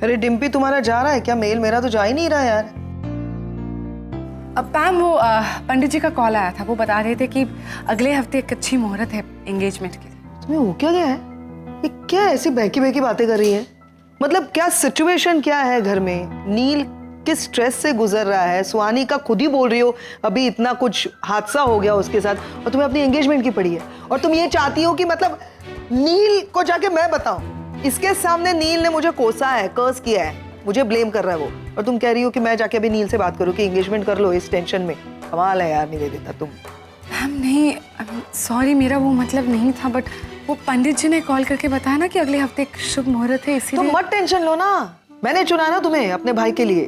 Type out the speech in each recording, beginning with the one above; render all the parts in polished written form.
अरे डिम्पी, तुम्हारा जा रहा है क्या मेल? मेरा तो जा ही नहीं रहा यार। अब पैम, वो पंडित जी का कॉल आया था। वो बता रहे थे कि अगले हफ्ते एक अच्छी मुहूर्त है एंगेजमेंट के लिए। तुम्हें हो क्या गया है? ये क्या ऐसी बहकी बहकी बातें कर रही है? मतलब क्या सिचुएशन क्या है घर में? नील किस स्ट्रेस से गुजर रहा है? सुहानी का खुद ही बोल रही हो अभी इतना कुछ हादसा हो गया उसके साथ, और तुम्हें अपनी एंगेजमेंट की पड़ी है। और तुम ये चाहती हो कि मतलब नील को जाके मैं बताऊं? इसके सामने नील ने मुझे कोसा है, कर्स किया है, मुझे ब्लेम कर रहा है वो, और तुम कह रही हो कि मैं जाके अभी नील से बात करूं कि एंगेजमेंट कर लो इस टेंशन में। कमाल है यार निवेदिता तुम। मैम नहीं, सॉरी, मेरा वो मतलब नहीं था, बट वो पंडित जी ने कॉल करके बताया ना कि अगले हफ्ते एक शुभ मुहूर्त है, इसीलिए। तुम मत टेंशन लो ना, मैंने चुना ना तुम्हें अपने भाई के लिए,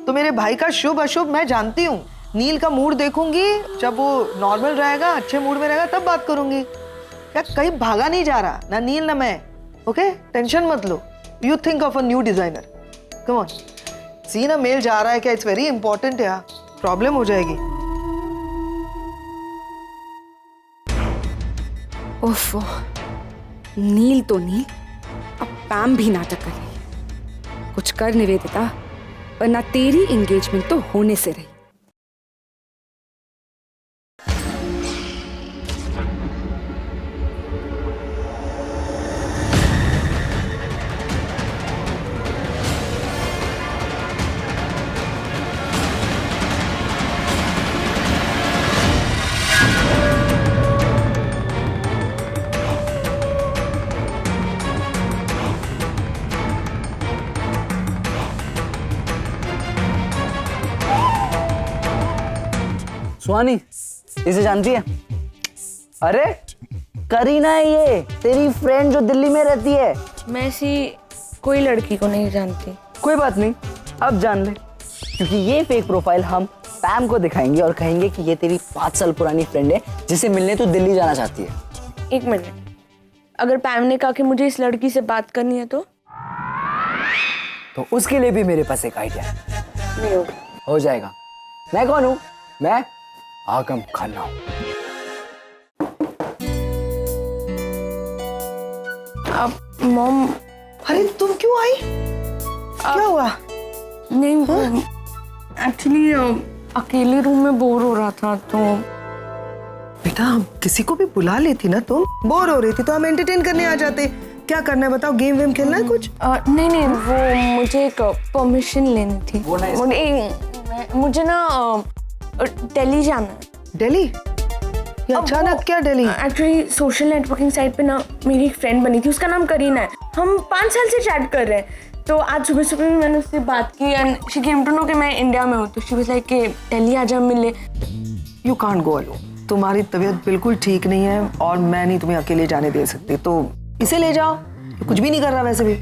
तो मेरे भाई का शुभ अशुभ मैं जानती हूँ। नील का मूड देखूंगी, जब वो नॉर्मल रहेगा, अच्छे मूड में रहेगा, तब बात करूंगी। क्या कहीं भागा नहीं जा रहा, ना नील ना मैं। ओके, टेंशन मत लो। You think of a new designer. Come on, see ना मेल जा रहा है क्या? इट्स वेरी इंपॉर्टेंट यार, प्रॉब्लम हो जाएगी। ओफो, नील तो नील, अब पैम भी नाटक कर रही है। कुछ कर निवेदिता, वरना तेरी एंगेजमेंट तो होने से रही। सुहानी, इसे जानती है? अरे करीना है ये, तेरी फ्रेंड जो दिल्ली में रहती है। मैं ऐसी कोई लड़की को नहीं जानती। कोई बात नहीं, अब जान ले, क्योंकि ये फेक प्रोफाइल हम पैम को दिखाएंगे और कहेंगे कि ये तेरी 5 साल पुरानी फ्रेंड है जिसे मिलने तू दिल्ली जाना चाहती है। एक मिनट, अगर पैम ने कहा कि मुझे इस लड़की से बात करनी है तो उसके लिए भी मेरे पास एक आइडिया है। नहीं होगा। हो जाएगा। मैं कौन हूँ? मैं आगम खाना हूँ। अब मॉम, अरे तुम क्यों आई? क्या हुआ? नहीं, एक्चुअली अकेले रूम में बोर हो रहा था तो। बेटा हम किसी को भी बुला लेती ना, तुम बोर हो रही थी तो हम एंटरटेन करने आ जाते। क्या करना है बताओ, गेम वेम खेलना है कुछ? नहीं नहीं, वो मुझे एक परमिशन लेनी थी। मुझे ना दिल्ली जाना है। दिल्ली? ये अचानक क्या Delhi? Actually social networking site पे ना मेरी एक फ्रेंड बनी थी, उसका नाम करीना है। हम 5 साल से चैट कर रहे हैं, तो आज सुबह सुबह मैंने उससे बात की and she came to know कि मैं इंडिया में हूँ, तो शी वाज लाइक कि दिल्ली आ जा मिले। You can't go alone. तुम्हारी तबीयत बिल्कुल ठीक नहीं है और मैं नहीं तुम्हें अकेले जाने दे सकती, तो इसे ले जाओ। कुछ भी नहीं कर रहा वैसे भी।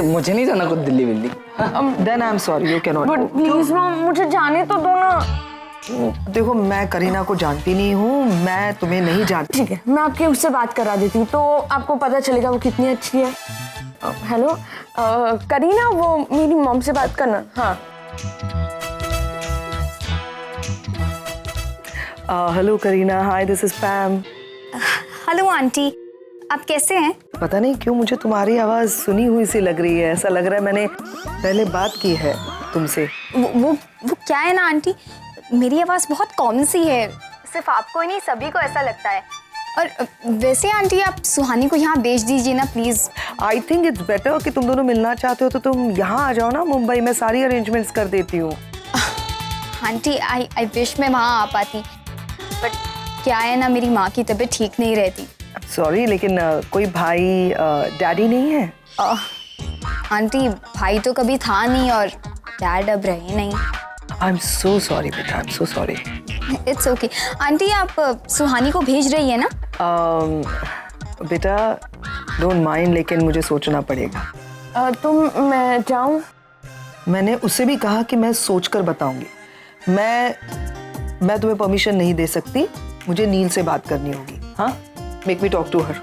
मुझे नहीं जाना कुछ दिल्ली विल्ली। Then I am sorry, you can not. But please mom, मुझे जाने तो दो ना। देखो मैं करीना को जानती नहीं हूँ, मैं तुम्हें नहीं जानती। ठीक है, मैं आपके उससे बात करा देती हूँ तो आपको पता चलेगा वो कितनी अच्छी है। हेलो करीना, वो मेरी मॉम से बात करना। हाँ hello Kareena, hi this is पैम। Hello aunty, आप कैसे हैं? पता नहीं क्यों मुझे तुम्हारी आवाज सुनी हुई सी लग रही है, ऐसा लग रहा है मैंने पहले बात की है तुमसे। वो क्या है ना आंटी, मेरी आवाज़ बहुत कॉमन सी है, सिर्फ आपको ही नहीं सभी को ऐसा लगता है। और वैसे आंटी आप सुहानी को यहाँ भेज दीजिए ना please. I think it's better कि तुम दोनों मिलना चाहते हो तो तुम यहाँ आ जाओ ना मुंबई, मैं सारी अरेंजमेंट्स कर देती हूँ। आंटी आई विश मैं वहाँ आ पाती, बट क्या है ना मेरी माँ की तबीयत ठीक नहीं रहती। सॉरी, लेकिन कोई भाई डैडी नहीं है? आंटी भाई तो कभी था नहीं और डैड अब रहे नहीं। आई एम सो सॉरी बेटा, I am so sorry. It's okay aunty, आप सुहानी को भेज रही है ना? बेटा डोंट माइंड, लेकिन मुझे सोचना पड़ेगा। मैं जाऊँ? मैंने उससे भी कहा कि मैं सोचकर बताऊंगी। मैं तुम्हें परमिशन नहीं दे सकती, मुझे नील से बात करनी होगी। हाँ, make me talk to her.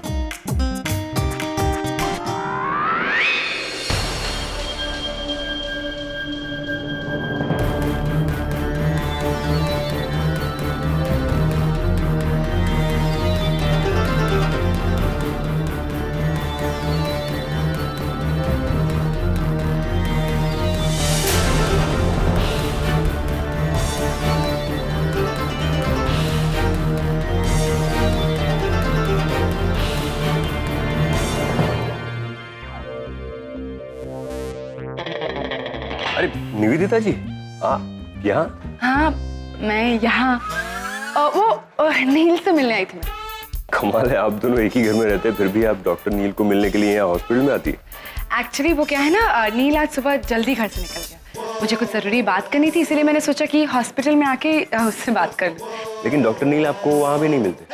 अरे निवेदिता जी, आप यहाँ? हाँ, मैं यहाँ वो नील से मिलने आई थी मैं। कमाल है, आप दोनों एक ही घर में रहते हैं, फिर भी आप डॉक्टर नील को मिलने के लिए यहाँ हॉस्पिटल में आती है। एक्चुअली वो क्या है ना, नील आज सुबह जल्दी घर से निकल गया। मुझे कुछ ज़रूरी बात करनी थी, इसीलिए मैंने सोचा कि हॉस्पिटल में आके उससे बात कर लूँ। लेकिन डॉक्टर नील आपको वहाँ पे नहीं मिलते,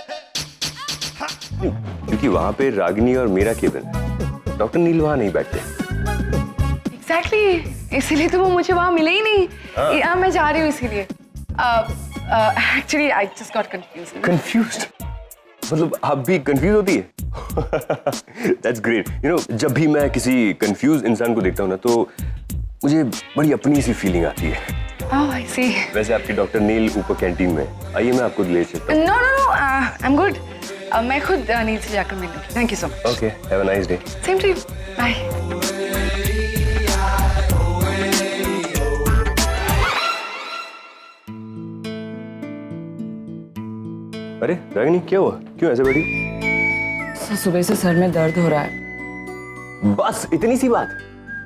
क्योंकि वहाँ पे रागिनी और मेरा केबिन है। डॉक्टर नील वहाँ नहीं बैठते। एग्जैक्टली, इसीलिए तो वो मुझे वहाँ मिले ही नहीं। मैं जा रही हूँ इसीलिए। Actually I just got confused. Confused? मतलब आप भी कंफ्यूज होती है? That's great. You know, जब भी मैं किसी कंफ्यूज इंसान को देखता हूँ ना, तो मुझे बड़ी अपनी सी फीलिंग आती है। Oh, I see. वैसे आपकी डॉक्टर नील ऊपर कैंटीन में, आइए मैं आपको ले चलता हूँ। No, I'm good. मैं खुद नील से जाकर मिल लूँगी। Thank you so much. Okay, have a nice day. Same to you. Bye. अरे रागिनी, क्या हुआ? क्यों ऐसे बैठी? सुबह से सर में दर्द हो रहा है। बस इतनी सी बात?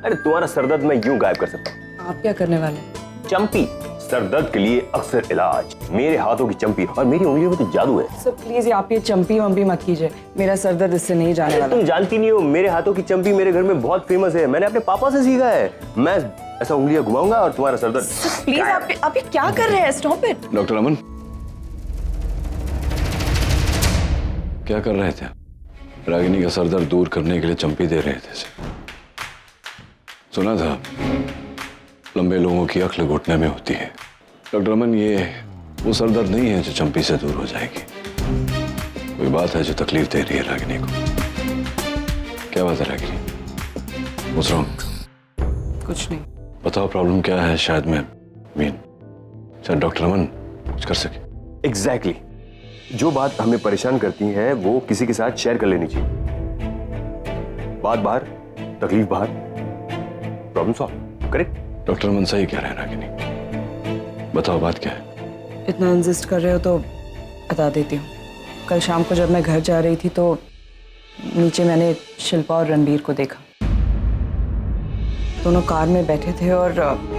अरे तुम्हारा सरदर्द मैं यूं गायब कर सकता हूँ। आप क्या करने वाले? चंपी, सरदर्द के लिए अक्सर इलाज। मेरे हाथों की चंपी और मेरी उंगलियों में तो जादू है। सर प्लीज आप ये चंपी वंपी मत कीजिए, मेरा सर दर्द इससे नहीं जाने वाला। तुम जानती नहीं हो, मेरे हाथों की चंपी मेरे घर में बहुत फेमस है। मैंने अपने पापा से सीखा है। मैं ऐसा उंगलियां घुमाऊंगा और तुम्हारा सरदर्द। प्लीज आप ये क्या कर रहे हैं? Stop it. डॉक्टर अमन, क्या कर रहे थे? रागिनी का सर दर्द दूर करने के लिए चंपी दे रहे थे। सुना था लंबे लोगों की अक्ल घुटने में होती है। डॉक्टर अमन, ये वो सर दर्द नहीं है जो चंपी से दूर हो जाएगी। कोई बात है जो तकलीफ दे रही है रागिनी को। क्या बात है रागिनी? What's wrong? कुछ नहीं। बताओ प्रॉब्लम क्या है। शायद शायद डॉक्टर अमन कुछ कर सके। एग्जैक्टली। जो बात हमें परेशान करती है वो किसी के साथ शेयर कर लेनी चाहिए। बात बाहर, तकलीफ बाहर, प्रॉब्लम सॉल्व। करेक्ट? डॉक्टर अमन सही कह रहे हैं रागिनी। बताओ बात क्या है? इतना इंसिस्ट कर रहे हो तो बता देती हूँ। कल शाम को जब मैं घर जा रही थी तो नीचे मैंने शिल्पा और रणबीर को देखा। दोनों कार में बैठे थे और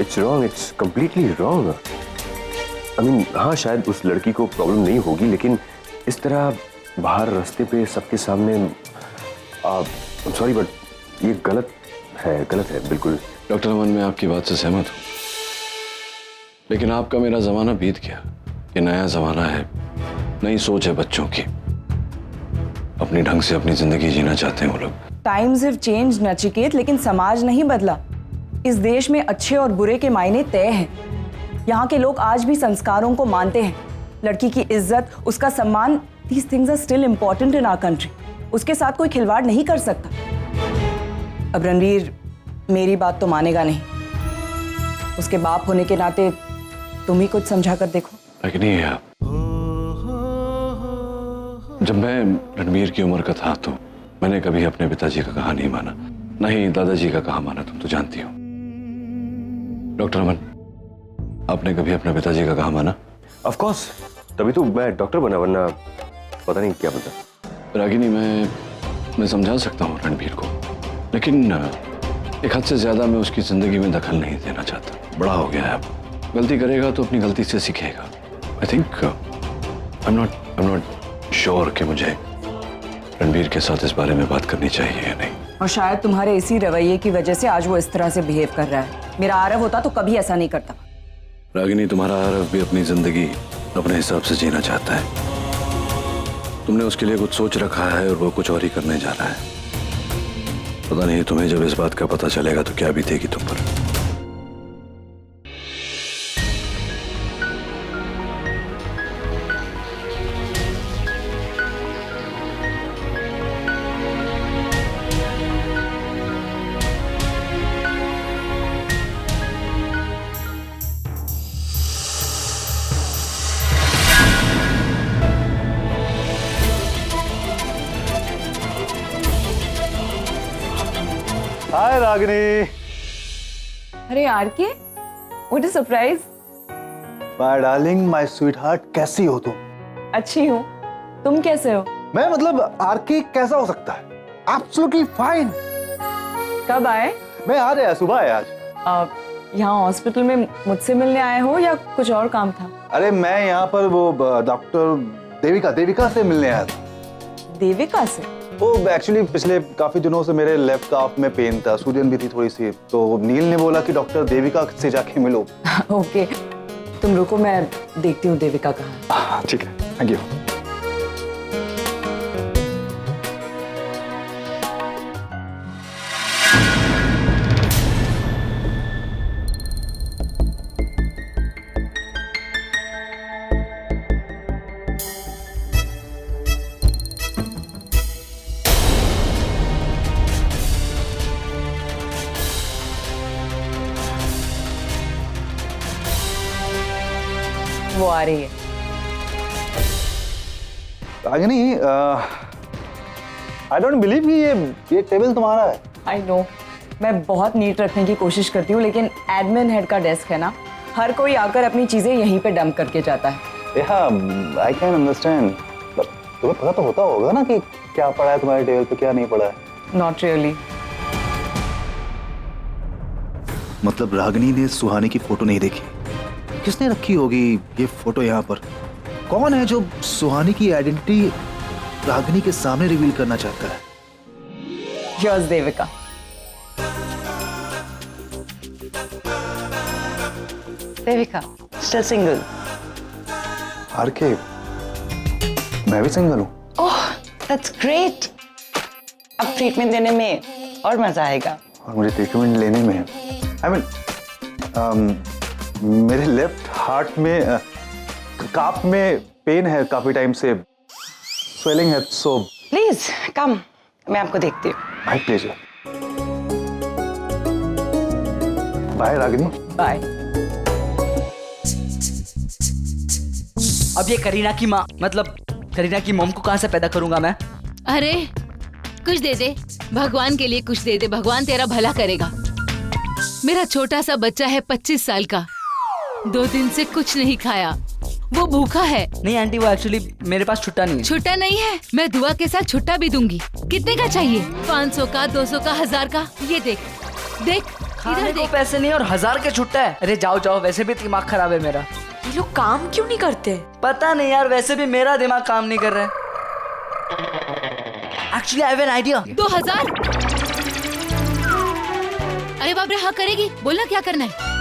it's wrong, it's completely wrong. I mean, हाँ शायद उस लड़की को प्रॉब्लम नहीं होगी, लेकिन इस तरह बाहर रास्ते पे सबके सामने सॉरी बट ये गलत है बिल्कुल। डॉक्टर अमन, मैं आपकी बात से सहमत हूँ, लेकिन आपका मेरा जमाना बीत गया। ये नया जमाना है, नई सोच है बच्चों की। अपनी ढंग से अपनी जिंदगी जीना चाहते हैं वो लोग। टाइम्स हैव चेंज्ड नचिकेत, लेकिन समाज नहीं बदला। इस देश में अच्छे और बुरे के मायने तय हैं। यहाँ के लोग आज भी संस्कारों को मानते हैं। लड़की की इज्जत, उसका सम्मान, these things are still important in our country। उसके साथ कोई खिलवाड़ नहीं कर सकता। अब रणवीर मेरी बात तो मानेगा नहीं। उसके बाप होने के नाते तुम ही कुछ समझा कर देखो। लेकिन ये जब मैं रणवीर की उम्र का था तो मैंने कभी अपने पिताजी का कहा नहीं माना, न ही दादाजी का कहा माना। तुम तो जानती हो। डॉक्टर अमन, आपने कभी अपने पिताजी का कहा माना? ऑफ कोर्स, तभी तो मैं डॉक्टर बना, वरना पता नहीं क्या बता। रागिनी, मैं समझा सकता हूँ रणबीर को, लेकिन एक हद से ज्यादा मैं उसकी जिंदगी में दखल नहीं देना चाहता। बड़ा हो गया है अब। गलती करेगा तो अपनी गलती से सीखेगा। I think I am not sure कि मुझे रणबीर के साथ इस बारे में बात करनी चाहिए या नहीं। और शायद तुम्हारे इसी रवैये की वजह से आज वो इस तरह से बिहेव कर रहा है। मेरा आरव होता तो कभी ऐसा नहीं करता। रागिनी, तुम्हारा आरव भी अपनी जिंदगी अपने हिसाब से जीना चाहता है। तुमने उसके लिए कुछ सोच रखा है और वो कुछ और ही करने जा रहा है। पता नहीं तुम्हें जब इस बात का पता चलेगा तो क्या बीतेगी तुम पर। हाय रागिनी। अरे यार के what a surprise. My darling, my sweet heart, कैसी हो तुम? अच्छी हूँ, तुम कैसे हो? मैं मतलब आरके कैसा हो सकता है? Absolutely fine. कब आए? मैं आ रहा, सुबह आया आज। यहाँ हॉस्पिटल में मुझसे मिलने आए हो या कुछ और काम था? अरे मैं यहाँ पर वो डॉक्टर देविका से मिलने आया था। देविका से? वो एक्चुअली पिछले काफी दिनों से मेरे लेफ्ट काफ में पेन था, सूजन भी थी थोड़ी सी, तो नील ने बोला कि डॉक्टर देविका से जाके मिलो। ओके, तुम रुको, मैं देखती हूँ देविका कहाँ। ठीक है, थैंक यू। वो आ रही है। रागिनी, आई डोंट बिलीव कि ये टेबल तुम्हारा है। आई नो, मैं बहुत नीट रखने की कोशिश करती हूँ, लेकिन एडमिन हेड का डेस्क है ना, हर कोई आकर अपनी चीजें यहीं पे डंप करके जाता है। I can understand. तुम्हें पता तो होता होगा ना कि क्या पड़ा है तुम्हारे टेबल पे, क्या नहीं पड़ा है। Not really. मतलब रागिनी ने सुहानी की फोटो नहीं देखी? किसने रखी होगी ये फोटो यहाँ पर? कौन है जो सुहानी की आइडेंटिटी रागिनी के सामने रिवील करना चाहता है? Here's Devika. Devika, still single? RK, मैं भी सिंगल हूँ। Oh, that's great. अब ट्रीटमेंट देने में और मजा आएगा। और मुझे ट्रीटमेंट लेने में मेरे लेफ्ट हार्ट में काफ में पेन है काफी टाइम से, स्वेलिंग है, सो प्लीज कम, मैं आपको देखती हूँ। My pleasure. Bye Ragini. Bye. अब ये करीना की माँ, मतलब करीना की मॉम को कहाँ से पैदा करूंगा मैं? अरे कुछ दे दे, भगवान के लिए कुछ दे दे, भगवान तेरा भला करेगा। मेरा छोटा सा बच्चा है 25 साल का, 2 दिन से कुछ नहीं खाया, वो भूखा है। नहीं आंटी, वो एक्चुअली मेरे पास छुट्टा नहीं है। छुट्टा नहीं है? मैं दुआ के साथ छुट्टा भी दूंगी। कितने का चाहिए? 500 का, 200 का, 1000 का? ये देख देख, खाने इधर को देख। पैसे नहीं और 1000 के छुट्टा है। अरे जाओ जाओ, वैसे भी दिमाग खराब है मेरा। ये लोग काम क्यों नहीं करते? पता नहीं यार, वैसे भी मेरा दिमाग काम नहीं कर रहा है। Actually I have an idea. 2000? अरे बाप रे, हाँ करेगी, बोलना क्या करना है?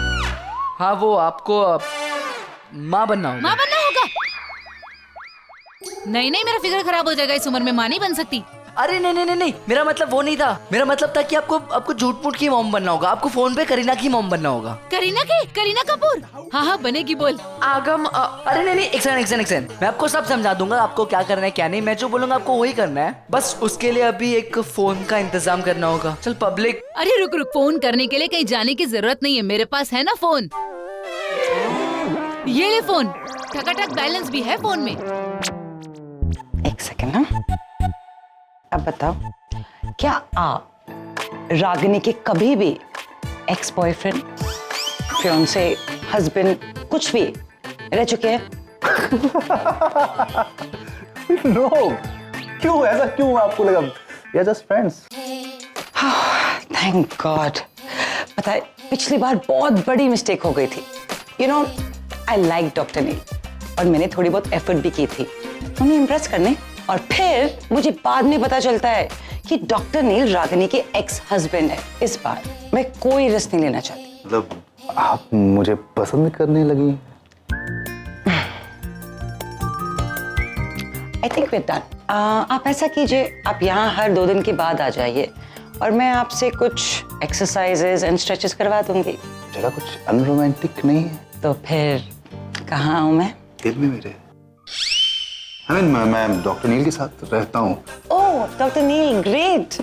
हाँ, वो आपको माँ बनना होगा। माँ बनना होगा? नहीं नहीं, मेरा फिगर खराब हो जाएगा, इस उम्र में माँ नहीं बन सकती। अरे नहीं नहीं नहीं नहीं, मेरा मतलब वो नहीं था। मेरा मतलब था कि आपको झूठ मूठ की मॉम बनना होगा, आपको फोन पे करीना की मॉम बनना होगा। करीना की? करीना कपूर? हाँ हाँ बनेगी, बोल। आगम अरे नहीं नहीं, एक सेकंड, मैं आपको सब समझा दूंगा, आपको क्या करना है क्या नहीं। मैं जो बोलूंगा आपको वही करना है, बस उसके लिए अभी एक फोन का इंतजाम करना होगा। चल पब्लिक। अरे रुक रुक, फोन करने के लिए कहीं जाने की जरूरत नहीं है, मेरे पास है ना फोन। ये ले फोन, ठकाठक बैलेंस भी है फोन में। एक सेकंड ना, अब बताओ, क्या आप रागिनी के कभी भी एक्स बॉयफ्रेंड, फियांसे, हस्बैंड कुछ भी रह चुके हैं? नो, क्यों ऐसा क्यों आपको लगा? We are just friends. Thank God. पता है, पिछली बार बहुत बड़ी मिस्टेक हो गई थी। You know, I like doctor Neel और मैंने थोड़ी बहुत एफर्ट भी की थी उन्हें इम्प्रेस करने, और फिर मुझे बाद में पता चलता है कि डॉक्टर नील रागिनी के एक्स हस्बैंड है। इस बार मैं कोई रिस्क नहीं लेना चाहती। मतलब आप मुझे पसंद करने लगी? I think we done. आप ऐसा कीजिए, आप यहाँ हर 2 दिन के बाद आ जाइए और मैं आपसे कुछ एक्सरसाइजेज एंड स्ट्रेचेस करवा दूंगी। जरा कुछ अनरोमांटिक नहीं है? तो फिर कहाँ आऊँ मैं? दिल में मेरे। मैं डॉक्टर नील के साथ रहता हूँ। Oh, doctor Neel, great.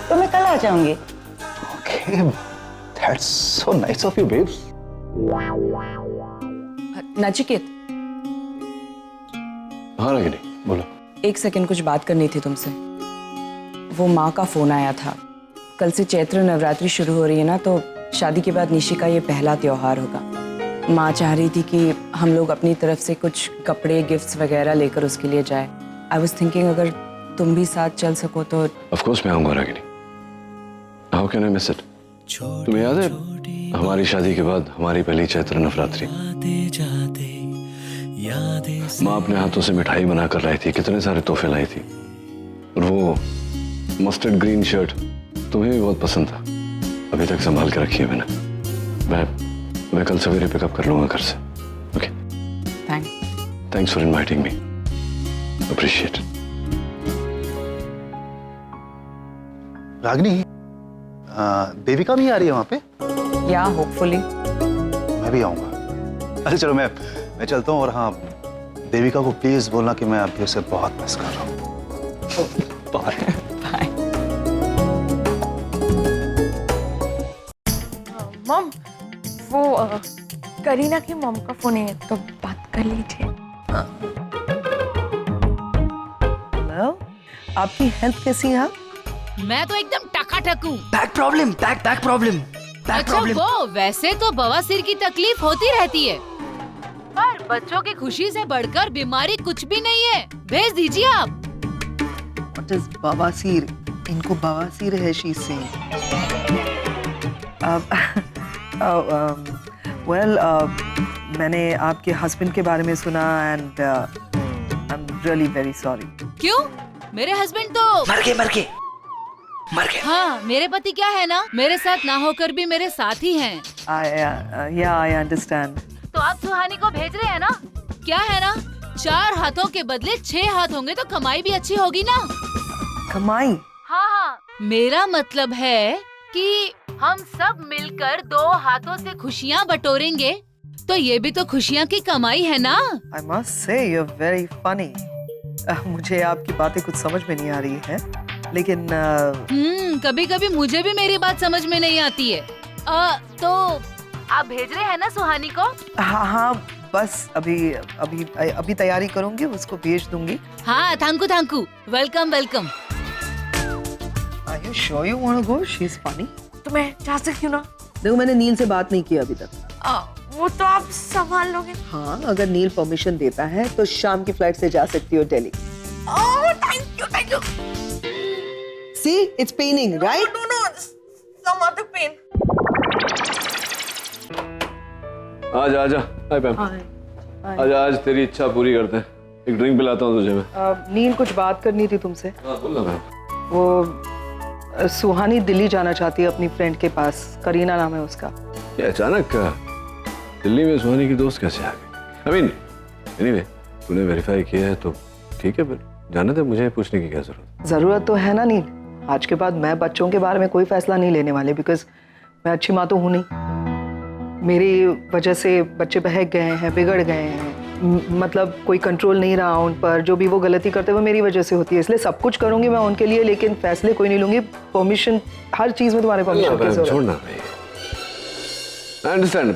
तो मैं कल आ जाऊंगी। Okay, that's so nice of you babes. Nachiket, हाँ रागिनी, बोलो। एक सेकंड, कुछ बात करनी थी तुमसे। वो माँ का फोन आया था, कल से चैत्र नवरात्रि शुरू हो रही है ना, तो शादी के बाद निशी का ये पहला त्योहार होगा। माँ चाह रही थी कि हम लोग अपनी तरफ से कुछ कपड़े गिफ्ट्स वगैरह लेकर उसके लिए जाए। आई वॉज थिंकिंग अगर तुम भी साथ चल सको तो। ऑफ कोर्स मैं आऊंगा Ragini. How can I miss it? तुम्हें याद है हमारी शादी के बाद हमारी पहली चैत्र नवरात्रि? माँ अपने हाथों से मिठाई बनाकर लाई थी, कितने सारे तोहफे लाई थी। और वो मस्टर्ड ग्रीन शर्ट तुम्हें भी बहुत पसंद था, अभी तक संभाल के रखी है मैंने। मैं कल सवेरे पिकअप कर लूंगा घर से। Okay, thanks for inviting me, appreciate. Ragini, Devika भी आ रही है वहां पे? या होपफुली। मैं भी आऊंगा। अच्छा चलो, मैं चलता हूँ। और हाँ, देविका को प्लीज बोलना कि मैं अभी उसे बहुत मिस कर रहा हूँ। बाय। बाय। मॉम, वो करीना की मॉम का फोन है, तो बात कर लीजिए। हेलो, आपकी हेल्थ कैसी है? मैं तो एकदम टकाटक हूँ। Back problem, back problem. अच्छा वो वैसे तो बवासीर की तकलीफ होती रहती है, पर बच्चों की खुशी से बढ़कर बीमारी कुछ भी नहीं है। भेज दीजिए आप। What is बवासीर? इनको बवासीर है शी से। वेल, मैंने आपके हस्बैंड के बारे में सुना and I am really very sorry. क्यों? मेरे हस्बैंड तो मर गए। हाँ, मेरे पति क्या है ना, मेरे साथ ना होकर भी मेरे साथ ही हैं। I understand. तो आप सुहानी को भेज रहे हैं ना? क्या है ना, 4 हाथों के बदले 6 हाथ होंगे तो कमाई भी अच्छी होगी ना। कमाई? हाँ, मेरा मतलब है कि हम सब मिलकर 2 हाथों से खुशियाँ बटोरेंगे तो ये भी तो खुशियाँ की कमाई है ना। I must say you're very funny. मुझे आपकी बातें कुछ समझ में नहीं आ रही है, लेकिन कभी कभी मुझे भी मेरी बात समझ में नहीं आती है। तो आप भेज रहे हैं ना सुहानी को? हाँ, बस अभी तैयारी करूंगी, उसको भेज दूंगी। हाँ, thank you. Welcome. Are you sure you want to go? She's funny. तो मैं जा सकती हूँ ना? देखो, मैंने नील से बात नहीं की अभी तक। वो तो आप संभाल लोगे। हाँ, अगर नील परमिशन देता है तो शाम की फ्लाइट से जा सकती हो Delhi. Thank you. See, it's paining, right? No, some other pain. आजा। हाय पैम। आजा, आज तेरी इच्छा पूरी करते हैं। एक ड्रिंक पिलाता हूँ तुझे मैं। नील, कुछ बात करनी थी तुमसे। हाँ, बोल ना पैम। वो सुहानी दिल्ली जाना चाहती है अपनी फ्रेंड के पास, करीना नाम है उसका। ये अचानक दिल्ली में सुहानी की दोस्त कैसे आ गई? I mean, anyway, तूने वेरीफाई किया है तो ठीक है, फिर जाने दे, मुझे पूछने की क्या जरूरत तो है ना नील। आज के बाद मैं बच्चों के बारे में कोई फैसला नहीं लेने वाले, बिकॉज मैं अच्छी माँ तो हूँ नहीं। मेरी वजह से बच्चे बहक गए हैं, बिगड़ गए हैं, मतलब कोई कंट्रोल नहीं रहा उन पर। जो भी वो गलती करते वो मेरी वजह से होती है, इसलिए सब कुछ करूंगी मैं उनके लिए, लेकिन फैसले कोई नहीं लूंगी। परमिशन, हर चीज में तुम्हारे परमिशन की जरूरत। छोड़ना भाई, आई अंडरस्टैंड।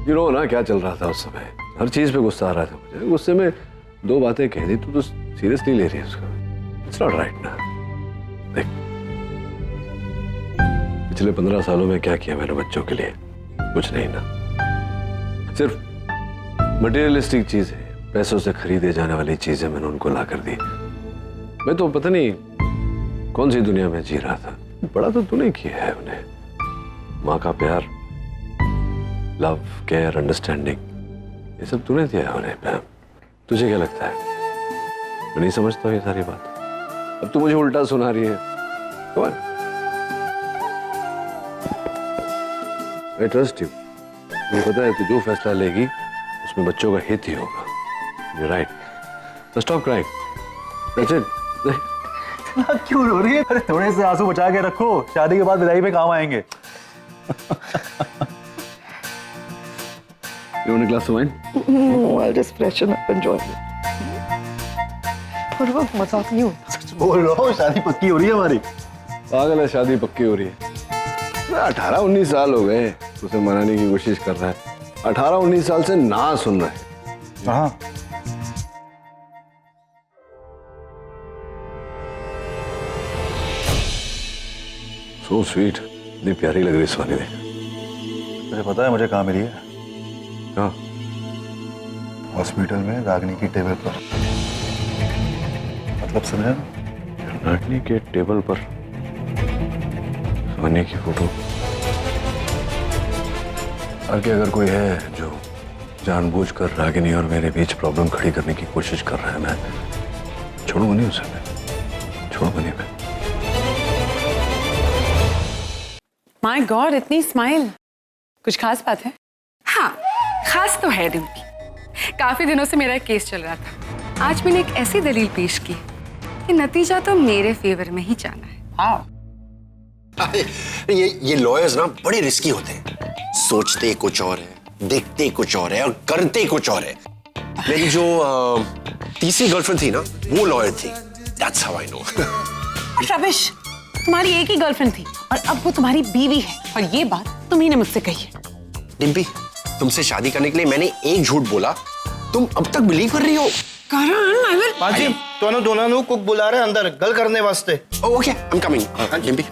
यू नो ना क्या चल रहा था उस समय, हर चीज पे गुस्सा आ रहा था मुझे। गुस्से में 2 बातें कह दी तो सीरियसली ले रही है उसको। इट्स नॉट राइट ना। देख, पिछले 15 सालों में क्या किया मैंने बच्चों के लिए? कुछ नहीं ना, सिर्फ मटेरियलिस्टिक चीजें, पैसों से खरीदे जाने वाली चीजें मैंने उनको ला कर दी। मैं तो पता नहीं कौन सी दुनिया में जी रहा था। बड़ा तो तूने किया है उन्हें, माँ का प्यार, लव, केयर, अंडरस्टैंडिंग, ये सब तूने दिया है उन्हें पैम। तुझे क्या लगता है मैं नहीं समझता हूँ ये सारी बात? अब तू मुझे उल्टा सुना रही है। Come on. I trust you. मुझे पता है तू जो फैसला लेगी उसमें बच्चों का हित ही होगा। You're right. So stop crying. That's it. क्यों रो रही है? अरे थोड़े से आंसू बचा के रखो, शादी के बाद विदाई में काम आएंगे। You want a glass of wine? No, I'll just freshen up and join it. पर मजाक नहीं होता। बोल रहा हूँ, शादी पक्की हो रही है हमारी। पागल है, शादी पक्की हो रही है। 18-19 साल हो गए, उसे मनाने की कोशिश कर रहा है। 18-19 साल से ना सुन रहा है। हाँ, So sweet. इतनी प्यारी लग रही सुहानी देख। मुझे पता है मुझे कहाँ मिली है। कहाँ? हॉस्पिटल में रागिनी की टेबल पर। मतलब समझा ना? रागिनी के टेबल पर सुहानी की फोटो। आगे अगर कोई है जो जानबूझकर रागिनी और मेरे बीच प्रॉब्लम खड़ी करने की कोशिश कर रहा है, मैं छोड़ूंगा नहीं उसे, मैं छोड़ूंगा नहीं। मैं माय गॉड, इतनी स्माइल, कुछ खास बात है? हाँ, खास तो है डिम्पी। काफी दिनों से मेरा एक केस चल रहा था। आज मैंने एक ऐसी दलील पेश की कि नतीजा तो मेरे फेवर में ही जाना है। हाँ। ये लॉयर्स ना बड़े रिस्की होते हैं। सोचते कुछ और है, दिखते कुछ और है और करते कुछ और है। मेरी जो तीसरी गर्लफ्रेंड थी ना, वो लॉयर थी। That's how I know. Rubbish, तुम्हारी एक ही गर्लफ्रेंड थी और अब वो तुम्हारी बीवी है, और ये बात तुम्ही ने मुझसे कही है। डिम्पी, तुमसे शादी करने के लिए मैंने एक झूठ बोला, तुम अब तक बिलीव कर रही हो? करण, I will... पाजी, दोनों कुक बुला रहे अंदर गल करने वास्ते। Okay, I'm coming. Dimpy,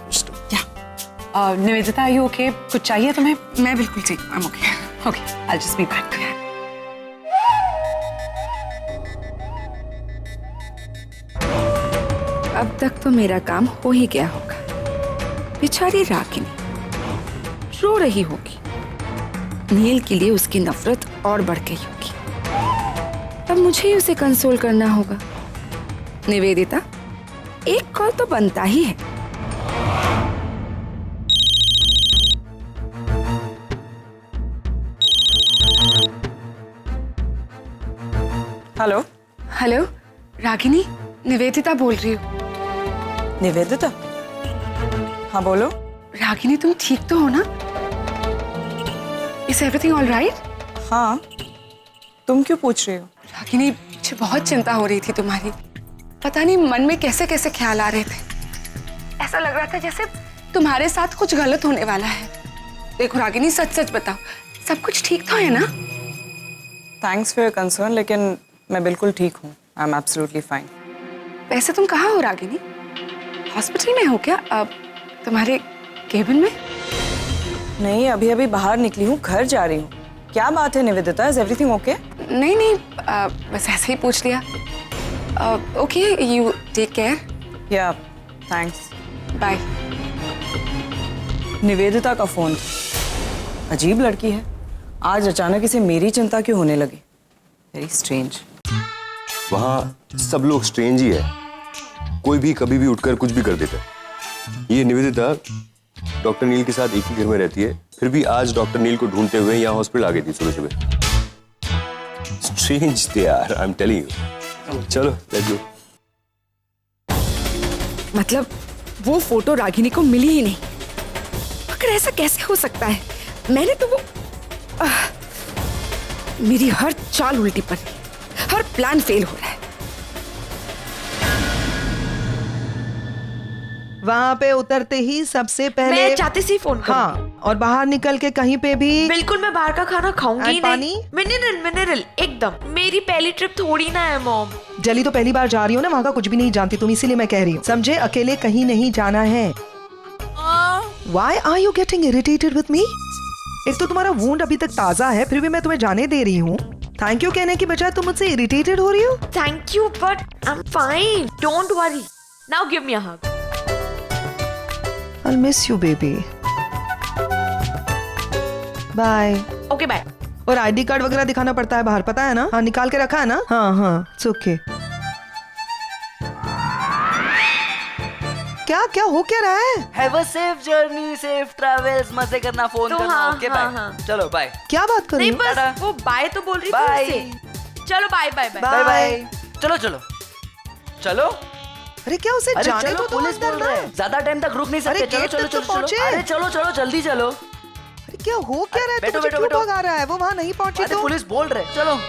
Nivedita, you okay? कुछ चाहिए तुम्हें? मैं बिल्कुल ठीक, I'm okay. Okay, I'll just be back. अब तक तो मेरा काम हो ही गया होगा। बेचारी रागिनी रो रही होगी। नील के लिए उसकी नफरत और बढ़ गई होगी। अब मुझे ही उसे कंसोल करना होगा। निवेदिता, एक कॉल तो बनता ही है। हेलो। हेलो, रागिनी, निवेदिता बोल रही हूँ। निवेदिता? हाँ बोलो। रागिनी, तुम ठीक तो हो ना? Is everything all right? हाँ, तुम क्यों पूछ रही हो? रागिनी, मुझे बहुत चिंता हो रही थी तुम्हारी। पता नहीं मन में कैसे कैसे ख्याल आ रहे थे। ऐसा लग रहा था जैसे तुम्हारे साथ कुछ गलत होने वाला है। देखो रागिनी, सच सच बताओ, सब कुछ ठीक तो है ना? थैंक्स फॉर योर कंसर्न, लेकिन मैं बिल्कुल ठीक हूँ। I am absolutely fine. वैसे तुम कहाँ हो रागिनी? हॉस्पिटल में हो क्या? अब तुम्हारे केबिन में? नहीं, अभी अभी बाहर निकली हूँ, घर जा रही हूँ। क्या बात है निवेदिता, इज एवरीथिंग ओके? नहीं, बस ऐसे ही पूछ लिया। Okay, you take care. Ya, thanks. Bye. Nivedita का फोन। अजीब लड़की है, आज अचानक इसे मेरी चिंता क्यों होने लगी? Very strange. वहां सब लोग स्ट्रेंज ही है। कोई भी कभी भी उठकर कुछ भी कर देता है। ये निवेदिता डॉक्टर नील के साथ एक ही घर में रहती है, फिर भी आज डॉक्टर नील को ढूंढते हुए यहाँ हॉस्पिटल आ गई थी सुबह सुबह। Strange they are, I am telling you. चलो लेट्स गो। मतलब वो फोटो रागिनी को मिली ही नहीं। मगर ऐसा कैसे हो सकता है? मैंने तो वो मेरी हर चाल उल्टी पड़ रही, हर प्लान फेल हो रहा है। वहाँ पे उतरते ही सबसे पहले मैं चाहती सी फोन करूं। हाँ, और बाहर निकल के कहीं पे भी बिल्कुल मैं बाहर का खाना खाऊंगी ही पानी? नहीं। मिनरल एकदम। मेरी पहली ट्रिप थोड़ी ना है मॉम। दिल्ली तो पहली बार जा रही हो ना, वहाँ का कुछ भी नहीं जानती तुम, इसीलिए मैं कह रही हूँ। समझे? अकेले कहीं नहीं जाना है। Why are you getting irritated with me? एक तो तुम्हारा वुंड अभी तक ताजा है, फिर भी मैं तुम्हें जाने दे रही हूँ। थैंक यू कहने की बजाय तुम मुझसे इरिटेटेड हो रही हो। Thank you but I am fine, don't worry. Now give me a hug. I'll miss you, baby. Bye. Okay bye. और आईडी कार्ड वगैरह दिखाना पड़ता है बाहर, पता है ना? हाँ, निकाल के रखा है ना? हाँ, it's okay. क्या हो क्या रहा है? Have a safe journey, safe travels, मजे करना, फोन तो करना, हाँ, ओके हाँ, बाय। हाँ। चलो बाय। क्या बात कर रही नहीं हो? बस वो बाय तो बोल रही Bye. थी उससे। चलो bye bye bye. Bye bye. चलो चलो चलो। अरे क्या उसे अरे जाने चलो, दो तुम पुलिस अंदर बोल ना। रहे हैं। ज्यादा टाइम तक रुक नहीं अरे सकते। चलो गेट चलो तक तो चलो पहुंचे। चलो। अरे चलो चलो जल्दी चलो। अरे क्या हो क्या रहा है? बैठो, तो मुझे बैठो, क्यों बैठो। भगा रहा है? वो वहाँ नहीं पहुंची अरे तो? पुलिस बोल रहे, चलो।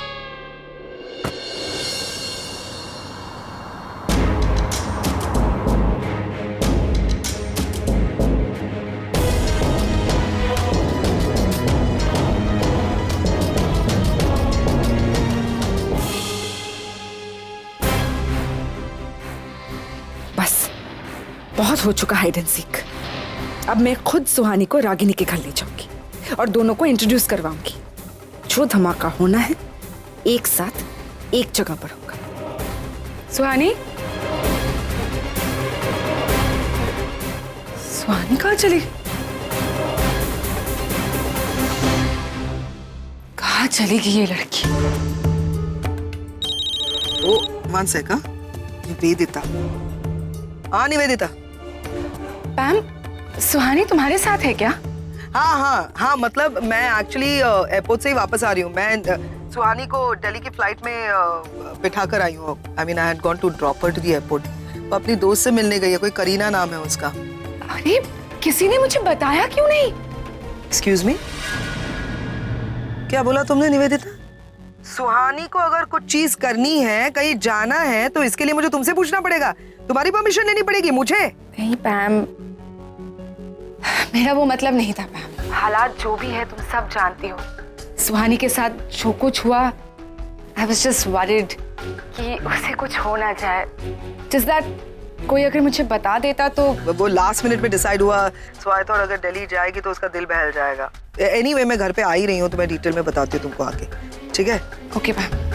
बस बहुत हो चुका हाइड एंड सीक। अब मैं खुद सुहानी को रागिनी के घर ले जाऊंगी और दोनों को इंट्रोड्यूस करवाऊंगी। जो धमाका होना है एक साथ एक जगह पर होगा। सुहानी, सुहानी कहाँ चली? कहाँ चली गई ये लड़की? ओ वन सेकंड, निवेदिता। हाँ निवेदिता। पैम, सुहानी तुम्हारे साथ है क्या? हाँ, मतलब मैं एक्चुअली एयरपोर्ट से ही वापस आ रही हूँ। मैं सुहानी को दिल्ली की फ्लाइट में बिठा कर आई हूँ। I mean I had gone to drop her to the airport. वो अपनी दोस्त से मिलने गई है, कोई करीना नाम है उसका। अरे किसी ने मुझे बताया क्यों नहीं? एक्सक्यूज मी, क्या बोला तुमने निवेदिता? सुहानी को अगर कुछ चीज करनी है, कहीं जाना है, तो इसके लिए मुझे तुमसे पूछना पड़ेगा, तुम्हारी परमिशन लेनी पड़ेगी मुझे। नहीं पैम, मेरा वो मतलब नहीं था पैम। हालात जो भी है तुम सब जानती हो। सुहानी के साथ जो कुछ हुआ, I was just worried कि उसे कुछ हो ना जाए। Just that कोई अगर मुझे बता देता तो। वो लास्ट मिनट में डिसाइड हुआ, सो आई थॉट अगर दिल्ली जाएगी तो उसका दिल बहल जाएगा। एनीवे मैं घर पे आ ही रही हूँ तो मैं डिटेल में बताती हूँ तुमको आके, ठीक है? Okay Pam.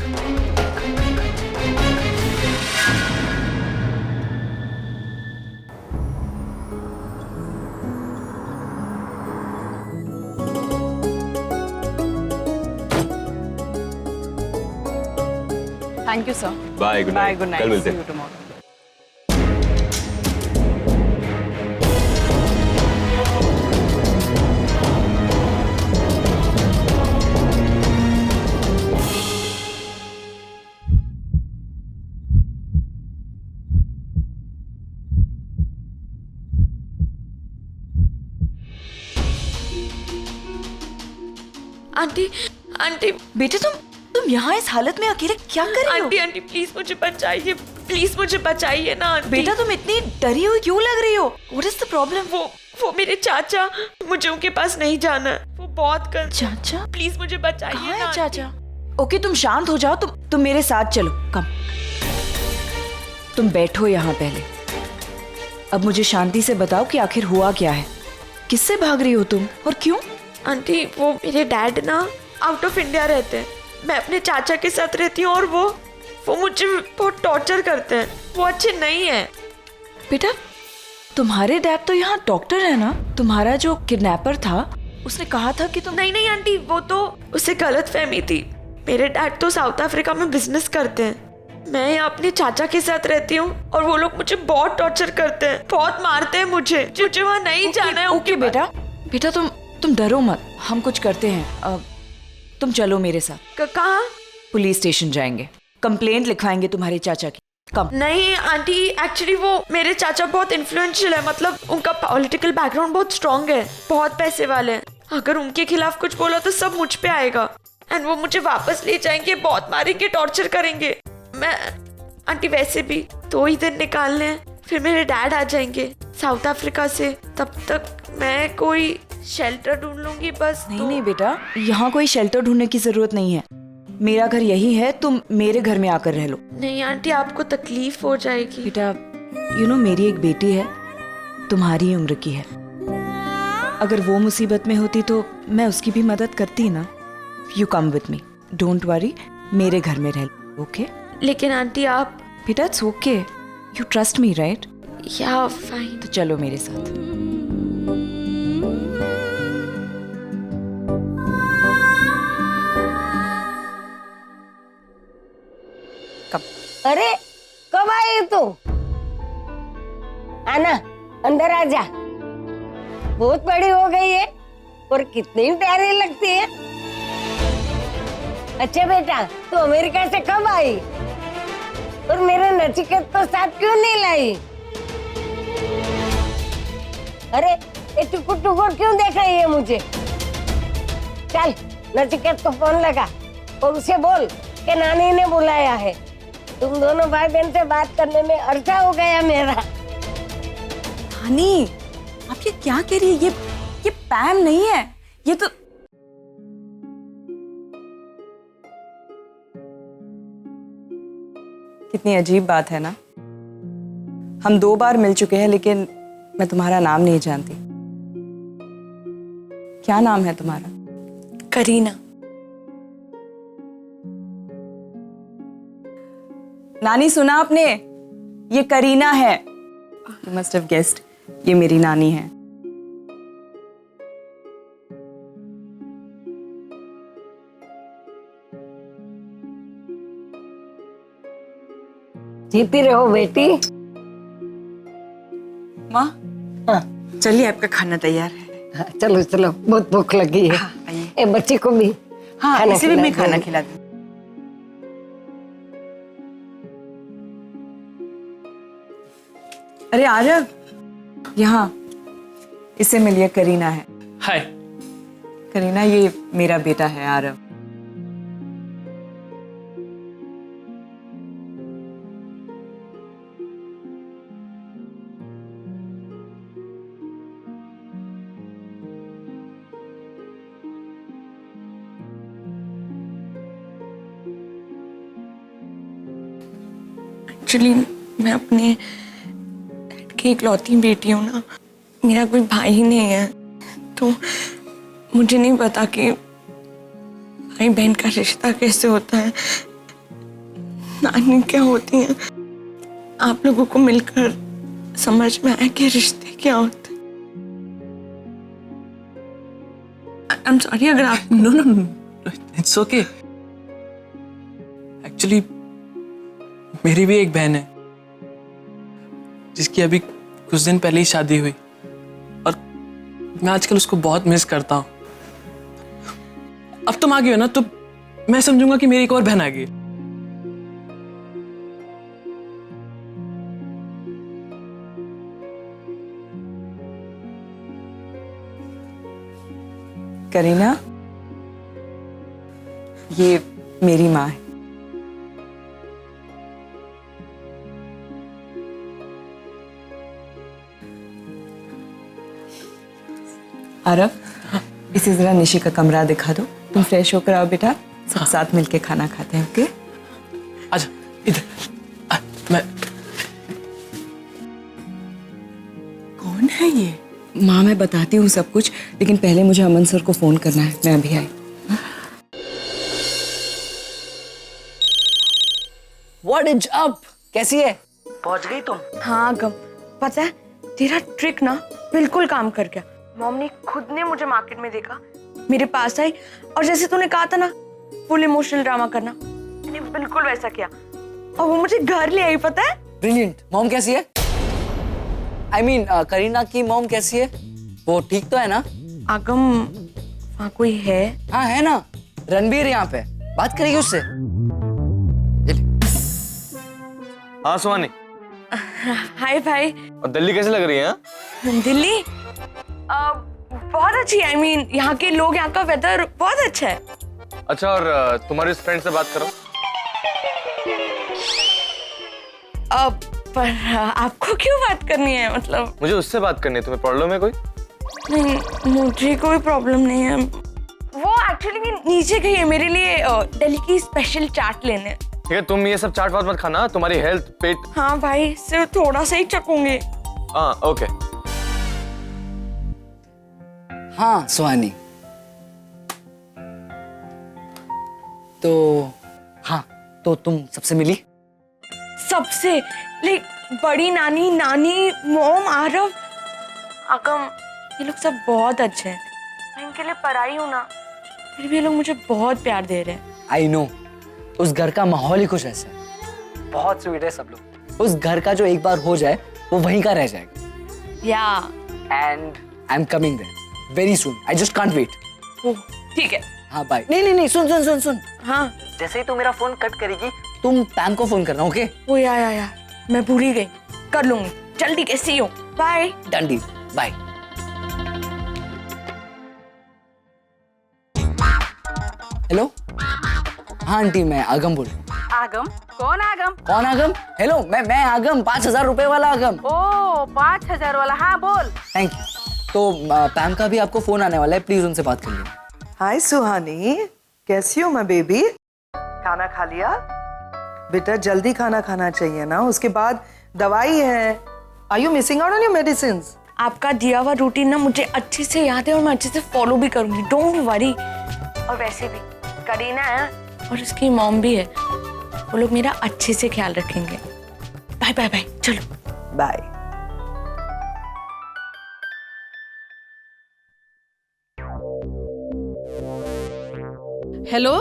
Thank you sir. Bye, good night. Good night. कल मिलते See हैं। you tomorrow. आंटी, आंटी बेटे तुम यहाँ इस हालत में अकेले क्या कर रही हो? आंटी, आंटी प्लीज मुझे बचाइए, प्लीज मुझे बचाइए ना आंटी। बेटा तुम इतनी डरी हुई क्यों लग रही हो? What is the problem? वो मेरे चाचा, मुझे उनके पास नहीं जाना है, वो बहुत कर। चाचा? प्लीज मुझे बचाइए कहाँ ना है चाचा? ओके तुम शांत हो जाओ, तुम मेरे साथ चलो। कम, तुम बैठो यहाँ पहले। अब मुझे शांति से बताओ कि आखिर हुआ क्या है, किससे भाग रही हो तुम और क्यों? आंटी वो मेरे डैड ना आउट ऑफ इंडिया रहते हैं, मैं अपने चाचा के साथ रहती हूँ और वो मुझे बहुत टॉर्चर करते हैं, वो अच्छे नहीं है। बेटा तुम्हारे डैड तो यहाँ डॉक्टर है ना? तुम्हारा जो किडनैपर था उसने कहा था कि तुम। नहीं आंटी, वो तो उससे गलत फहमी थी। मेरे डैड तो साउथ अफ्रीका में बिजनेस करते हैं, मैं यहाँ अपने चाचा के साथ रहती हूँ और वो लोग मुझे बहुत टॉर्चर करते हैं, बहुत मारते हैं मुझे वहाँ नहीं जाना है। ओके बेटा तुम डरो मत, हम कुछ करते हैं। तुम चलो मेरे साथ। कहाँ? पुलिस स्टेशन जाएंगे, कंप्लेंट लिखवाएंगे तुम्हारे चाचा की। कम। नहीं आंटी, एक्चुअली वो मेरे चाचा बहुत इन्फ्लुएंशियल है, मतलब उनका पॉलिटिकल बैकग्राउंड बहुत स्ट्रांग है, बहुत पैसे वाले हैं। अगर उनके खिलाफ कुछ बोला तो सब मुझ पे आएगा एंड वो मुझे वापस ले जाएंगे, बहुत मारेंगे, टॉर्चर करेंगे। मैं आंटी वैसे भी 2 ही दिन निकालने हैं, फिर मेरे डैड आ जाएंगे साउथ अफ्रीका से, तब तक मैं कोई शेल्टर ढूंढ लूंगी बस। नहीं बेटा, यहाँ कोई शेल्टर ढूंढने की जरूरत नहीं है, मेरा घर यही है, तुम मेरे घर में आकर रह लो। नहीं आंटी, आपको तकलीफ हो जाएगी। बेटा मेरी एक बेटी है, तुम्हारी उम्र की है, अगर वो मुसीबत में होती तो मैं उसकी भी मदद करती ना। You come with me, don't worry, मेरे घर में रह लो, ओके? लेकिन आंटी आप। बेटा it's okay, you trust me right? या फाइन। तो चलो मेरे साथ। अरे कब आई तू? आना अंदर आ जा, बहुत बड़ी हो गई है और कितनी प्यारी लगती है। अच्छा बेटा, तू अमेरिका से कब आई और मेरे नचिकेत को साथ क्यों नहीं लाई? अरे ये टुकुर टुकुर क्यों देख रही है मुझे? चल नचिकेत को फोन लगा और उसे बोल कि नानी ने बुलाया है। तुम दोनों भाई बहन से बात करने में अर्था हो गया मेरा। नानी, आप ये क्या कह रही है? ये पैम नहीं है, ये तो। कितनी अजीब बात है ना, हम 2 बार मिल चुके हैं लेकिन मैं तुम्हारा नाम नहीं जानती। क्या नाम है तुम्हारा? करीना। नानी सुना आपने? ये करीना है। यू मस्ट हैव गेस्ड, ये मेरी नानी है। जीती रहो बेटी। माँ, चलिए आपका खाना तैयार है। हाँ, चलो चलो, बहुत भूख लगी है। आइए। ए बच्चे को भी हाँ, खाना इसे भी मैं खिला खाना दो। खिला दूँ। अरे आरव, यहाँ इससे मिलिए, करीना है। हाय। करीना, ये मेरा बेटा है आरव। एक्चुअली मैं अपने डैड की इकलौती बेटी हूँ ना, मेरा कोई भाई ही नहीं है, तो मुझे नहीं पता कि भाई बहन का रिश्ता कैसे होता है, नानी क्या होती है। आप लोगों को मिलकर समझ में आया कि रिश्ते क्या होते हैं। आई एम सॉरी अगर आप no no no, it's okay. Actually मेरी भी एक बहन है जिसकी अभी कुछ दिन पहले ही शादी हुई, और मैं आजकल उसको बहुत मिस करता हूँ। अब तुम आ गई हो ना, तो मैं समझूंगा कि मेरी एक और बहन आ गई। करीना, ये मेरी माँ है। आरव, इसे जरा निशी का कमरा दिखा दो। तुम फ्रेश होकर आओ बेटा, सब साथ मिलके खाना खाते हैं। ओके? आजा इधर। मैं कौन है ये? माँ, मैं बताती हूँ सब कुछ, लेकिन पहले मुझे अमन सर को फोन करना है। मैं अभी आई। What is up? कैसी है? पहुंच गई तुम? हाँ गम, पता है तेरा ट्रिक ना बिल्कुल काम कर गया। मॉम ने खुद ने मुझे मार्केट में देखा, मेरे पास आई, और जैसे तूने कहा था ना फुल इमोशनल ड्रामा करना, मैंने बिल्कुल वैसा किया, और वो मुझे घर ले आई। पता है? ब्रिलियंट। मॉम कैसी है? I mean, करीना की मॉम कैसी है? वो ठीक तो है ना? आगम, वहाँ कोई है? हाँ है ना, रणबीर यहाँ पे, बात करेगी उससे। हाँ सुहानी। हाय भाई। और दिल्ली कैसे लग रही है? दिल्ली बहुत अच्छी है। I mean, यहाँ के लोग, यहाँ का वेदर बहुत अच्छा है। अच्छा, और तुम्हारी उस फ्रेंड से बात करो। पर आपको क्यों बात करनी है? मतलब मुझे उससे बात करनी है। तुम्हें प्रॉब्लम है कोई? नहीं, मुझे कोई प्रॉब्लम नहीं है। वो एक्चुअली नीचे गई है मेरे लिए दिल्ली की स्पेशल चाट लेने। ठीक है, तुम ये सब चाट वाट मत खाना, तुम्हारी हेल्थ, पेट। हाँ भाई, सिर्फ थोड़ा सा ही चखूंगी। हाँ ओके। हाँ सुहानी, तो हाँ, तो तुम सबसे मिली? सबसे? लाइक बड़ी नानी, नानी, मॉम, आरव, आगम, ये लोग सब बहुत अच्छे हैं। मैं इनके लिए पराई हूँ ना, फिर भी ये लोग मुझे बहुत प्यार दे रहे हैं। आई नो, उस घर का माहौल ही कुछ ऐसा है, बहुत स्वीट है सब लोग। उस घर का जो एक बार हो जाए वो वहीं का रह जाएगा। Ya and I am coming there very soon, I just can't wait. ठीक है। हाँ बाय। नहीं, सुन सुन सुन सुन। हाँ, जैसे ही तू मेरा फोन कट करेगी, तुम पैम को फोन करना। ओके? ओ या मैं भूल ही गई, कर लूंगी जल्दी। कैसी हो? Bye. Done deal, bye. Hello, हाँ आंटी, मैं आगम बोल रहा हूँ। आगम? कौन आगम? कौन आगम? हेलो, मैं आगम, 5,000 रुपए वाला आगम। ओ 5,000 वाला, हाँ बोल। Thank you. तो पैम का भी आपको फोन आने वाला है, प्लीज उनसे बात कर लीजिए। हाय सुहानी, कैसी हो मैं बेबी? खाना खा लिया? बेटा जल्दी खाना खाना चाहिए ना, उसके बाद दवाई है। Are you missing out on your medicines? आपका दिया हुआ रूटीन ना मुझे अच्छे से याद है और मैं अच्छे से फॉलो भी करूंगी, डोंट वरी। और वैसे भी करीना है और उसकी मॉम भी है, वो लोग मेरा अच्छे से ख्याल रखेंगे। बाय बाय बाय, चलो bye. Hello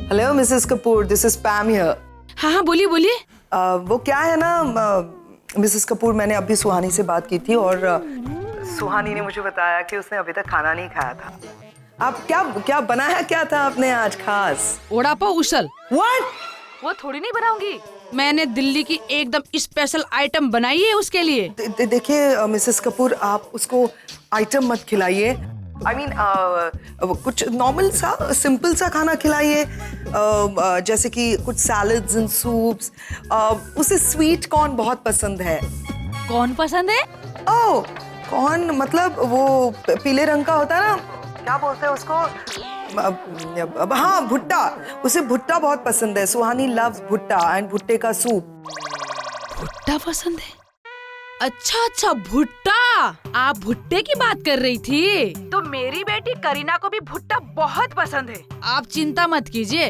hello Mrs Kapoor, this is Pam here. हाँ हाँ बोलिए बोलिए। वो क्या है ना मिसेस कपूर, मैंने अभी सुहानी से बात की थी और सुहानी ने मुझे बताया कि उसने अभी तक खाना नहीं खाया था। आप क्या बनाया क्या था आपने आज खास? वड़ा पाव उसल। व्हाट? वो थोड़ी नहीं बनाऊंगी, मैंने दिल्ली की एकदम स्पेशल आइटम बनाई है उसके लिए। देखिए मिसेस कपूर, आप उसको आइटम मत खिलाइए। I mean, कुछ नॉर्मल सा सिंपल सा खाना खिलाइए, जैसे कि कुछ सैलड्स एंड सूप्स। उसे स्वीट कॉर्न बहुत पसंद है। कौन पसंद है? ओह, कॉर्न मतलब वो पीले रंग का होता है ना, क्या बोलते हैं उसको? हाँ, भुट्टा। उसे भुट्टा बहुत पसंद है। सुहानी लव्स भुट्टा एंड भुट्टे का सूप। भुट्टा पसंद है? अच्छा अच्छा, भुट्टा। आप भुट्टे की बात कर रही थी? तो मेरी बेटी करीना को भी भुट्टा बहुत पसंद है। आप चिंता मत कीजिए,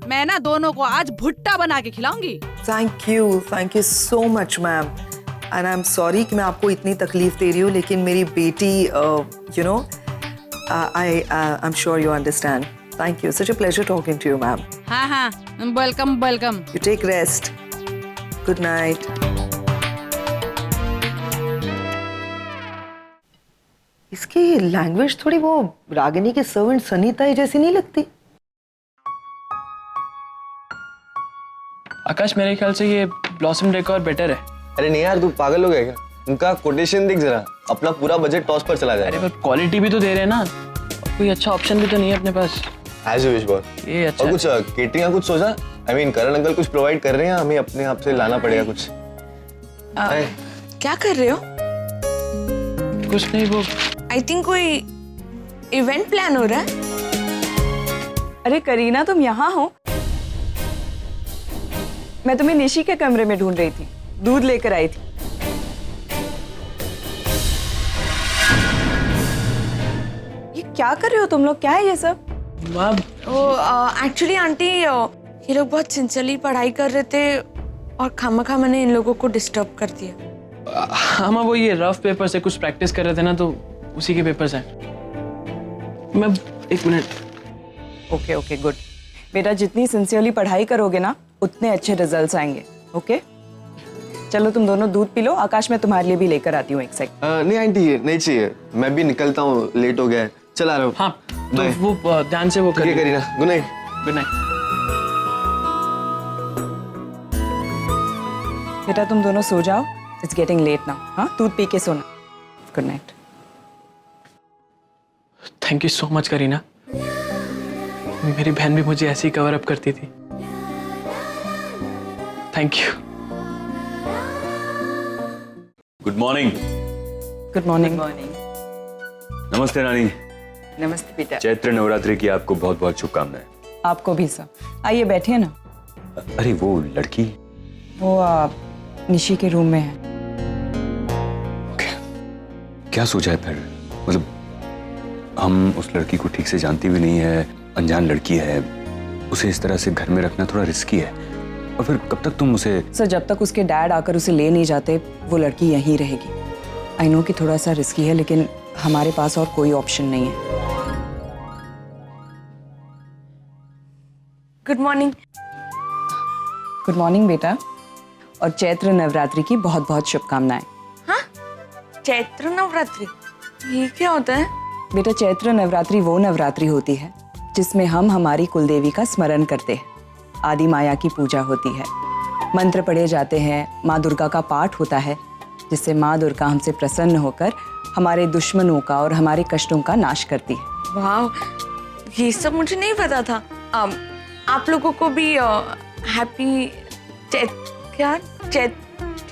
मैं ना दोनों को आज भुट्टा बना के खिलाऊंगी। Thank you so much ma'am. And I am sorry कि मैं आपको इतनी तकलीफ दे रही हूँ, लेकिन मेरी बेटी you know I am sure you understand. Thank you, such a pleasure talking to you ma'am. हाँ हाँ, welcome welcome. You take rest, good night. इसकी लैंग्वेज थोड़ी वो रागिनी के सर्वेंट सनीता जैसी नहीं लगती? आकाश, मेरे ख्याल से ये ब्लॉसम डेकोर बेटर है। अरे नहीं यार, तू पागल हो गया क्या? उनका कोटेशन देख जरा, अपना पूरा बजट टॉस पर चला जाए। अरे पर क्वालिटी भी तो दे रहे हैं ना, कोई अच्छा ऑप्शन भी तो नहीं है अपने पास। As you wish boss. ये अच्छा। और कुछ केटरिंग का कुछ सोचा? आई मीन करण अंकल कुछ प्रोवाइड कर रहे हैं, हमें अपने आप से लाना पड़ेगा कुछ। क्या कर रहे हो? कुछ नहीं, वो आई थिंक कोई इवेंट प्लान हो रहा है। अरे करीना, तुम यहाँ हो? मैं तुम्हें निशी के कमरे में ढूंढ रही थी, दूध लेकर आई थी। ये क्या कर रहे हो तुम लोग? क्या है ये सब? एक्चुअली आंटी, ये लोग बहुत सिंसियरली पढ़ाई कर रहे थे और खामखा मैंने इन लोगों को डिस्टर्ब कर दिया। हाँ, वो ये रफ पेपर से कुछ प्रैक्टिस कर रहे थे ना, तो उसी के पेपर्स हैं। मैं एक मिनट। Okay okay, good. बेटा, जितनी सिंसियरली पढ़ाई करोगे ना, उतने अच्छे रिजल्ट्स आएंगे। ओके, चलो तुम दोनों दूध पी लो। आकाश, मैं तुम्हारे लिए भी लेकर आती हूँ एक सेकंड। नहीं आंटी, नहीं चाहिए, मैं भी निकलता हूँ, लेट हो गया है। चला रहा हूँ। हाँ, तो वो ध्यान से वो करिए ना। Good night. Good night. बेटा, तुम दोनों सो जाओ, इट्स गेटिंग लेट नाउ। हाँ, दूध पी के सोना। Good night. Thank you so much Kareena, मेरी बहन भी मुझे ऐसे ही कवर अप करती थी। Thank you. Good morning. Good morning. नमस्ते नानी। नमस्ते बेटा। चैत्र नवरात्रि की आपको बहुत बहुत शुभकामनाएं। आपको भी सर। आइए बैठिए ना। अरे वो लड़की, वो निशी के रूम में है। क्या सोचा है फिर? मतलब हम उस लड़की को ठीक से जानती भी नहीं है, अनजान लड़की है, उसे इस तरह से घर में रखना थोड़ा रिस्की है। और फिर कब तक तुम उसे? सर, जब तक उसके डैड आकर उसे ले नहीं जाते, वो लड़की यहीं रहेगी। आई नो कि थोड़ा सा रिस्की है, लेकिन हमारे पास और कोई ऑप्शन नहीं है। Good morning. गुड मॉर्निंग बेटा, और चैत्र नवरात्रि की बहुत बहुत शुभकामनाएं। हाँ, चैत्र नवरात्रि, ये क्या होता है? बेटा, चैत्र नवरात्रि वो नवरात्रि होती है जिसमें हम हमारी कुलदेवी का स्मरण करते हैं। आदि माया की पूजा होती है, मंत्र पढ़े जाते हैं, माँ दुर्गा का पाठ होता है, जिससे माँ दुर्गा हमसे प्रसन्न होकर हमारे दुश्मनों का और हमारे कष्टों का नाश करती है। वाह, ये सब मुझे नहीं पता था। आप लोगों को भी हैप्पी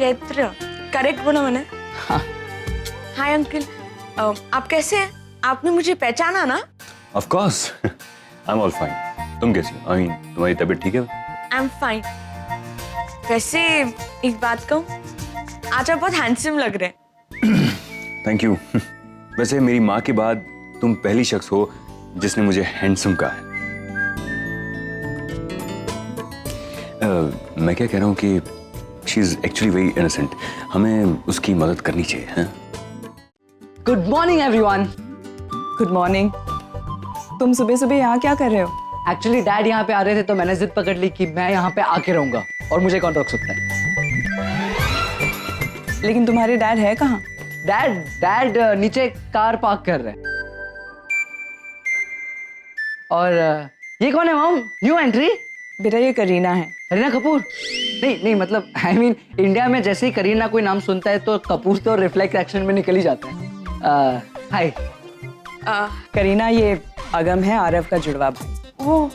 चैत्र करेक्ट बोला मैंने? हाँ। हाय अंकल, आप कैसे हैं? आपने मुझे पहचाना ना? Of course, I am all fine. तुम कैसी हो? आई मीन, तुम्हारी तबीयत ठीक है? आई एम फाइन। वैसे एक बात कहूँ, आज आप बहुत हैंडसम लग रहे हैं। Thank you. वैसे मेरी माँ के बाद तुम पहली शख्स हो जिसने मुझे हैंडसम कहा है। मैं क्या कह रहा हूँ कि she is actually very innocent, हमें उसकी मदद करनी चाहिए। हैं? Good morning everyone. Good morning. तुम सुबह सुबह यहाँ क्या कर रहे हो? एक्चुअली डैड यहाँ पे आ रहे थे तो मैंने जिद पकड़ ली कि मैं यहाँ पे आके रहूंगा और मुझे कौन रोक सकता है। लेकिन तुम्हारे डैड है कहाँ? डैड नीचे कार पार्क कर रहे हैं। और ये कौन है मॉम? New entry? बेटा ये करीना है। करीना कपूर? नहीं मतलब आई मीन इंडिया में जैसे ही करीना कोई नाम सुनता है तो कपूर तो रिफ्लेक्स एक्शन में निकल ही जाता है। हाय। करीना ये अगम है, आरव का जुड़वा भाई। ओह,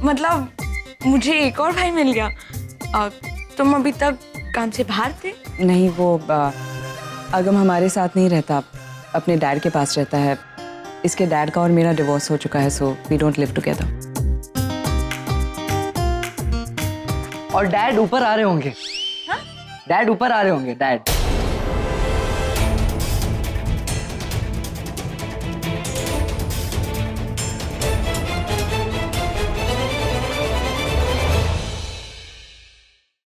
मतलब मुझे एक और भाई मिल गया। तुम अभी तक काम से बाहर थे? नहीं, वो अगम हमारे साथ नहीं रहता, अपने डैड के पास रहता है। इसके डैड का और मेरा डिवोर्स हो चुका है, so we don't live together. और डैड ऊपर आ रहे होंगे। डैड ऊपर आ रहे होंगे। डैड